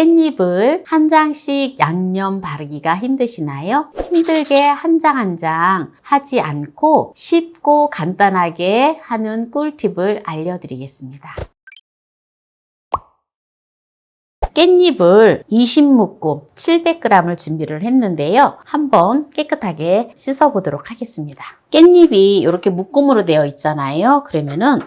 깻잎을 한 장씩 양념 바르기가 힘드시나요? 힘들게 한 장 한 장 하지 않고 쉽고 간단하게 하는 꿀팁을 알려드리겠습니다. 깻잎을 20묶음 700g을 준비를 했는데요. 한번 깨끗하게 씻어 보도록 하겠습니다. 깻잎이 이렇게 묶음으로 되어 있잖아요. 그러면은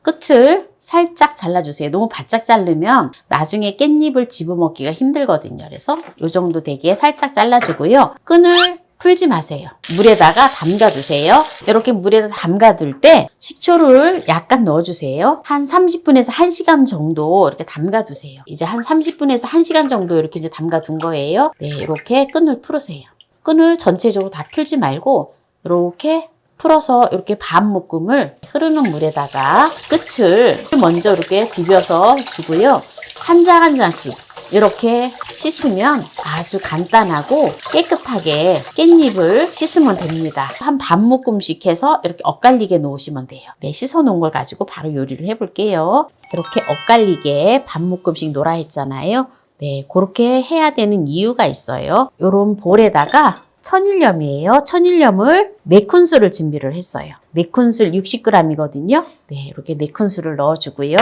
끝을 살짝 잘라주세요. 너무 바짝 자르면 나중에 깻잎을 집어먹기가 힘들거든요. 그래서 이 정도 되게 살짝 잘라주고요. 끈을 풀지 마세요. 물에다가 담가두세요. 이렇게 물에다 담가둘 때 식초를 약간 넣어주세요. 한 30분에서 1시간 정도 이렇게 담가두세요. 이제 한 30분에서 1시간 정도 이렇게 이제 담가둔 거예요. 네, 이렇게 끈을 풀으세요. 끈을 전체적으로 다 풀지 말고 이렇게 풀어서 이렇게 반 묶음을 흐르는 물에다가 끝을 먼저 이렇게 비벼서 주고요. 한 장 한 장씩 이렇게 씻으면 아주 간단하고 깨끗하게 깻잎을 씻으면 됩니다. 한 반 묶음씩 해서 이렇게 엇갈리게 놓으시면 돼요. 네, 씻어 놓은 걸 가지고 바로 요리를 해볼게요. 이렇게 엇갈리게 반 묶음씩 놓으라 했잖아요. 네, 그렇게 해야 되는 이유가 있어요. 이런 볼에다가 천일염이에요. 천일염을 4큰술을 준비를 했어요. 4큰술 60g이거든요. 네, 이렇게 4큰술을 넣어주고요.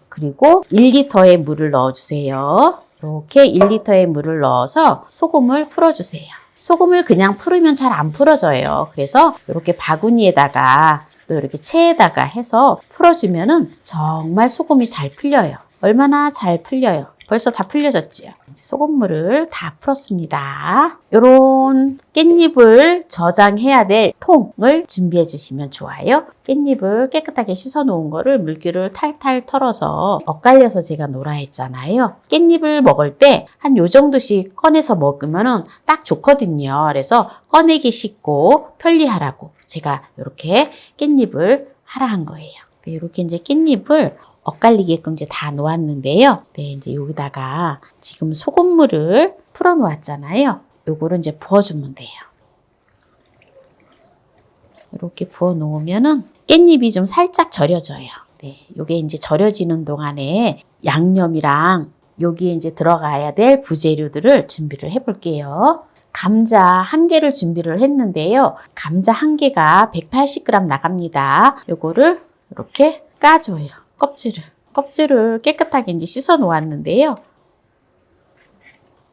그리고 1리터의 물을 넣어주세요. 이렇게 1리터의 물을 넣어서 소금을 풀어주세요. 소금을 그냥 풀으면 잘 안 풀어져요. 그래서 이렇게 바구니에다가 또 이렇게 체에다가 해서 풀어주면은 정말 소금이 잘 풀려요. 얼마나 잘 풀려요. 벌써 다 풀려졌지요. 소금물을 다 풀었습니다. 이런 깻잎을 저장해야 될 통을 준비해 주시면 좋아요. 깻잎을 깨끗하게 씻어 놓은 거를 물기를 탈탈 털어서 엇갈려서 제가 놓으라 했잖아요. 깻잎을 먹을 때 한 요 정도씩 꺼내서 먹으면 딱 좋거든요. 그래서 꺼내기 쉽고 편리하라고 제가 이렇게 깻잎을 하라 한 거예요. 네, 이렇게 이제 깻잎을 엇갈리게끔 이제 다 놓았는데요. 네, 이제 여기다가 지금 소금물을 풀어 놓았잖아요. 요거를 이제 부어주면 돼요. 이렇게 부어 놓으면은 깻잎이 좀 살짝 절여져요. 네, 요게 이제 절여지는 동안에 양념이랑 여기에 이제 들어가야 될 부재료들을 준비를 해 볼게요. 감자 1개를 준비를 했는데요. 감자 1개가 180g 나갑니다. 요거를 이렇게 까줘요. 껍질을 깨끗하게 이제 씻어 놓았는데요.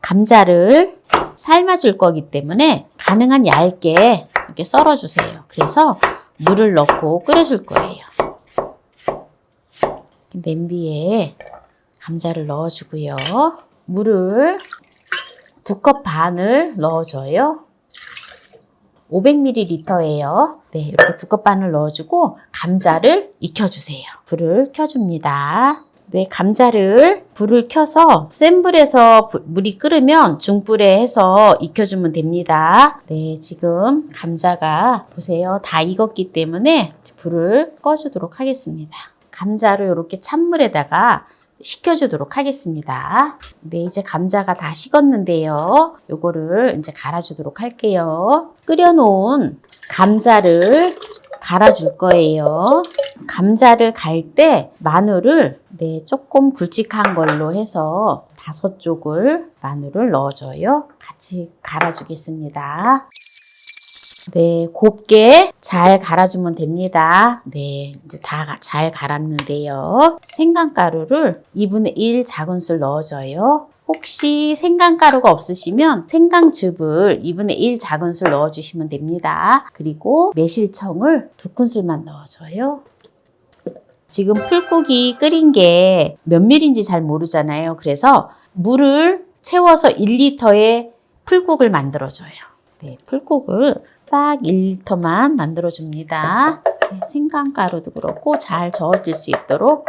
감자를 삶아줄 거기 때문에 가능한 얇게 이렇게 썰어주세요. 그래서 물을 넣고 끓여줄 거예요. 냄비에 감자를 넣어주고요. 물을 2컵 반을 넣어줘요. 500ml예요. 네, 이렇게 2컵 반을 넣어주고 감자를 익혀주세요. 불을 켜줍니다. 네, 감자를 불을 켜서 센 불에서 물이 끓으면 중불에 해서 익혀주면 됩니다. 네, 지금 감자가 보세요. 다 익었기 때문에 불을 꺼주도록 하겠습니다. 감자를 이렇게 찬물에다가 식혀주도록 하겠습니다. 네, 이제 감자가 다 식었는데요. 요거를 이제 갈아주도록 할게요. 끓여놓은 감자를 갈아줄 거예요. 감자를 갈 때 마늘을 조금 굵직한 걸로 해서 5쪽을 마늘을 넣어줘요. 같이 갈아주겠습니다. 네, 곱게 잘 갈아주면 됩니다. 네, 이제 다 잘 갈았는데요. 생강가루를 2분의 1 작은술 넣어줘요. 혹시 생강가루가 없으시면 생강즙을 2분의 1 작은술 넣어주시면 됩니다. 그리고 매실청을 2큰술만 넣어줘요. 지금 풀국이 끓인 게 몇 밀인지 잘 모르잖아요. 그래서 물을 채워서 1리터의 풀국을 만들어줘요. 네, 풀국을 딱 1리터만 만들어줍니다. 네, 생강가루도 그렇고 잘 저어질 수 있도록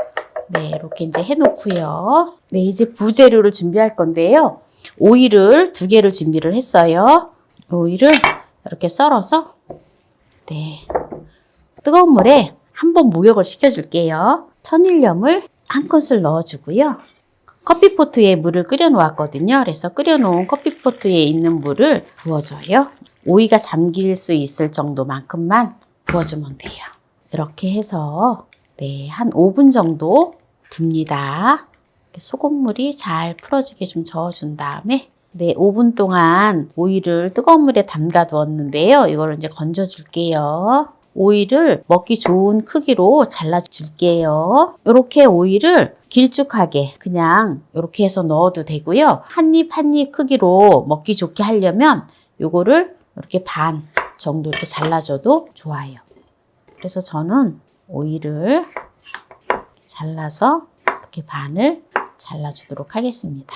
네, 이렇게 이제 해놓고요. 네, 이제 부재료를 준비할 건데요. 오이를 2개를 준비를 했어요. 오이를 이렇게 썰어서 네, 뜨거운 물에 한번 목욕을 시켜줄게요. 천일염을 1큰술 넣어주고요. 커피포트에 물을 끓여 놓았거든요. 그래서 끓여 놓은 커피포트에 있는 물을 부어줘요. 오이가 잠길 수 있을 정도만큼만 부어주면 돼요. 이렇게 해서 네, 한 5분 정도 둡니다. 소금물이 잘 풀어지게 좀 저어준 다음에 5분 동안 오이를 뜨거운 물에 담가 두었는데요. 이걸 이제 건져 줄게요. 오이를 먹기 좋은 크기로 잘라 줄게요. 이렇게 오이를 길쭉하게 그냥 이렇게 해서 넣어도 되고요. 한 입 한 입 크기로 먹기 좋게 하려면 요거를 이렇게 반 정도 이렇게 잘라줘도 좋아요. 그래서 저는 오이를 잘라서 이렇게 반을 잘라주도록 하겠습니다.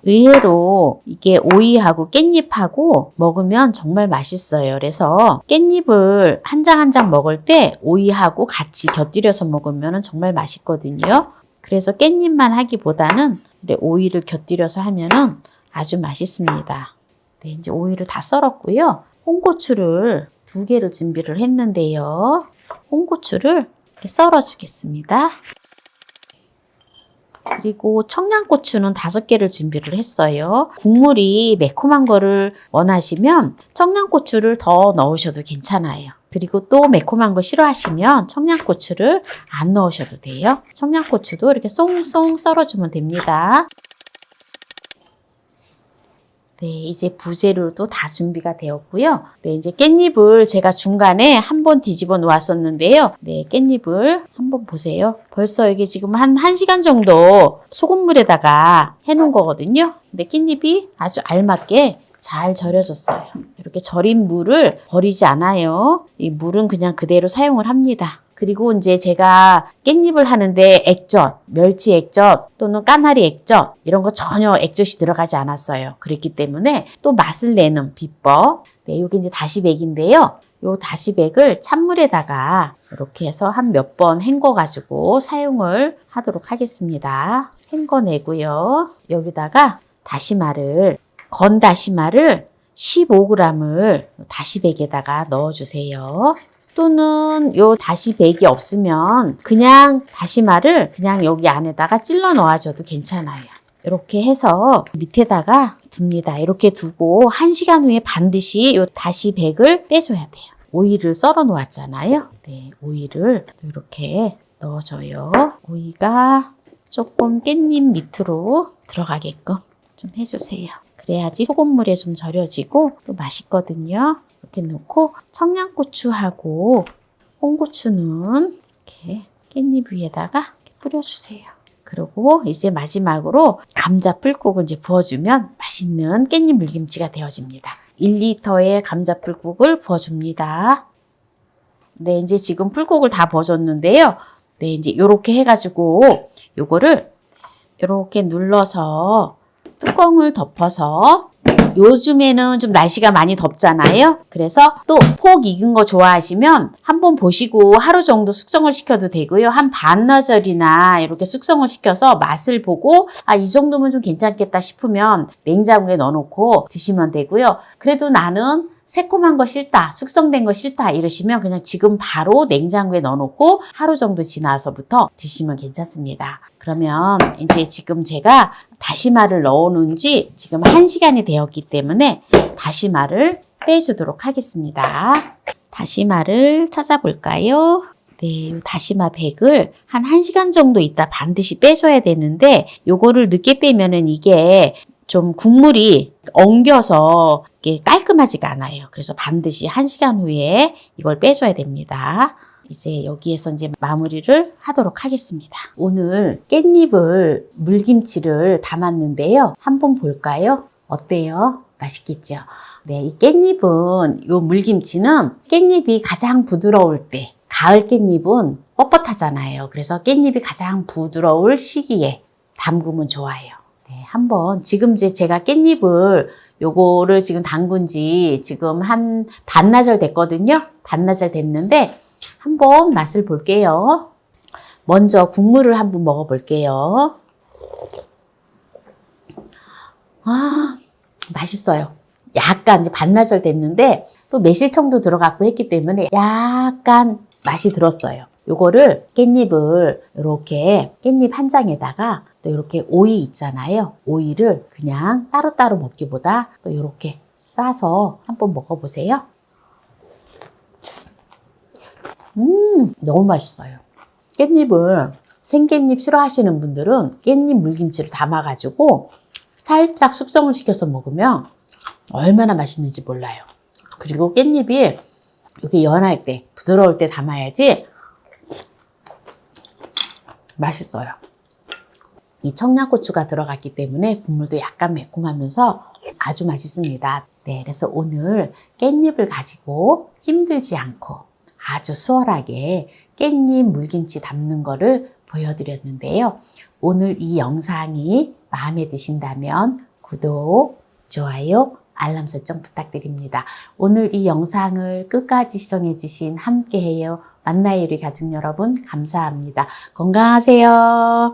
의외로 이게 오이하고 깻잎하고 먹으면 정말 맛있어요. 그래서 깻잎을 한 장 한 장 먹을 때 오이하고 같이 곁들여서 먹으면 정말 맛있거든요. 그래서 깻잎만 하기보다는 오이를 곁들여서 하면 아주 맛있습니다. 네, 이제 오이를 다 썰었고요. 홍고추를 2개를 준비를 했는데요. 홍고추를 이렇게 썰어 주겠습니다. 그리고 청양고추는 5개를 준비를 했어요. 국물이 매콤한 거를 원하시면 청양고추를 더 넣으셔도 괜찮아요. 그리고 또 매콤한 거 싫어하시면 청양고추를 안 넣으셔도 돼요. 청양고추도 이렇게 쏭쏭 썰어주면 됩니다. 네, 이제 부재료도 다 준비가 되었고요. 네, 이제 깻잎을 제가 중간에 한번 뒤집어 놓았었는데요. 네, 깻잎을 한번 보세요. 벌써 이게 지금 한 1시간 정도 소금물에다가 해놓은 거거든요. 근데 깻잎이 아주 알맞게 잘 절여졌어요. 이렇게 절인 물을 버리지 않아요. 이 물은 그냥 그대로 사용을 합니다. 그리고 이제 제가 깻잎을 하는데 액젓, 멸치 액젓 또는 까나리 액젓 이런 거 전혀 액젓이 들어가지 않았어요. 그렇기 때문에 또 맛을 내는 비법. 네, 이게 이제 다시백인데요. 이 다시백을 찬물에다가 이렇게 해서 한 몇 번 헹궈 가지고 사용을 하도록 하겠습니다. 헹궈내고요. 여기다가 다시마를 건 다시마를 15g을 다시백에다가 넣어주세요. 또는 요 다시백이 없으면 그냥 다시마를 그냥 여기 안에다가 찔러 넣어줘도 괜찮아요. 이렇게 해서 밑에다가 둡니다. 이렇게 두고 1시간 후에 반드시 요 다시백을 빼줘야 돼요. 오이를 썰어 놓았잖아요. 네, 오이를 이렇게 넣어줘요. 오이가 조금 깻잎 밑으로 들어가게끔 좀 해주세요. 그래야지 소금물에 좀 절여지고 또 맛있거든요. 이렇게 넣고 청양고추하고 홍고추는 이렇게 깻잎 위에다가 이렇게 뿌려주세요. 그리고 이제 마지막으로 감자 풀국을 이제 부어주면 맛있는 깻잎 물김치가 되어집니다. 1리터의 감자 풀국을 부어줍니다. 네, 이제 지금 풀국을 다 부어줬는데요. 네, 이제 이렇게 해가지고 요거를 이렇게 눌러서 뚜껑을 덮어서 요즘에는 좀 날씨가 많이 덥잖아요. 그래서 또 폭 익은 거 좋아하시면 한번 보시고 하루 정도 숙성을 시켜도 되고요. 한 반나절이나 이렇게 숙성을 시켜서 맛을 보고 이 정도면 좀 괜찮겠다 싶으면 냉장고에 넣어놓고 드시면 되고요. 그래도 나는 새콤한 거 싫다, 숙성된 거 싫다 이러시면 그냥 지금 바로 냉장고에 넣어놓고 하루 정도 지나서부터 드시면 괜찮습니다. 그러면 이제 지금 제가 다시마를 넣어놓은 지 지금 1시간이 되었기 때문에 다시마를 빼주도록 하겠습니다. 다시마를 찾아볼까요? 네, 다시마 백을 한 1시간 정도 있다 반드시 빼줘야 되는데 요거를 늦게 빼면은 이게 좀 국물이 엉겨서 이게 깔끔하지가 않아요. 그래서 반드시 1시간 후에 이걸 빼줘야 됩니다. 이제 여기에서 이제 마무리를 하도록 하겠습니다. 오늘 깻잎을 물김치를 담았는데요. 한번 볼까요? 어때요? 맛있겠죠? 네, 이 깻잎은 요 물김치는 깻잎이 가장 부드러울 때 가을 깻잎은 뻣뻣하잖아요. 그래서 깻잎이 가장 부드러울 시기에 담그면 좋아요. 네, 한번 지금 이제 제가 깻잎을 요거를 지금 담근 지 지금 한 반나절 됐거든요. 반나절 됐는데 한번 맛을 볼게요. 먼저 국물을 한번 먹어 볼게요. 맛있어요. 약간 이제 반나절 됐는데 또 매실청도 들어갔고 했기 때문에 약간 맛이 들었어요. 요거를 깻잎을 이렇게 깻잎 한 장에다가 또 이렇게 오이 있잖아요. 오이를 그냥 따로따로 먹기보다 또 이렇게 싸서 한번 먹어보세요. 너무 맛있어요. 깻잎을 생깻잎 싫어하시는 분들은 깻잎 물김치를 담아가지고 살짝 숙성을 시켜서 먹으면 얼마나 맛있는지 몰라요. 그리고 깻잎이 이렇게 연할 때, 부드러울 때 담아야지 맛있어요. 이 청양고추가 들어갔기 때문에 국물도 약간 매콤하면서 아주 맛있습니다. 네, 그래서 오늘 깻잎을 가지고 힘들지 않고 아주 수월하게 깻잎 물김치 담는 거를 보여드렸는데요. 오늘 이 영상이 마음에 드신다면 구독, 좋아요, 알람 설정 부탁드립니다. 오늘 이 영상을 끝까지 시청해주신 함께해요 만나요 우리 가족 여러분 감사합니다. 건강하세요.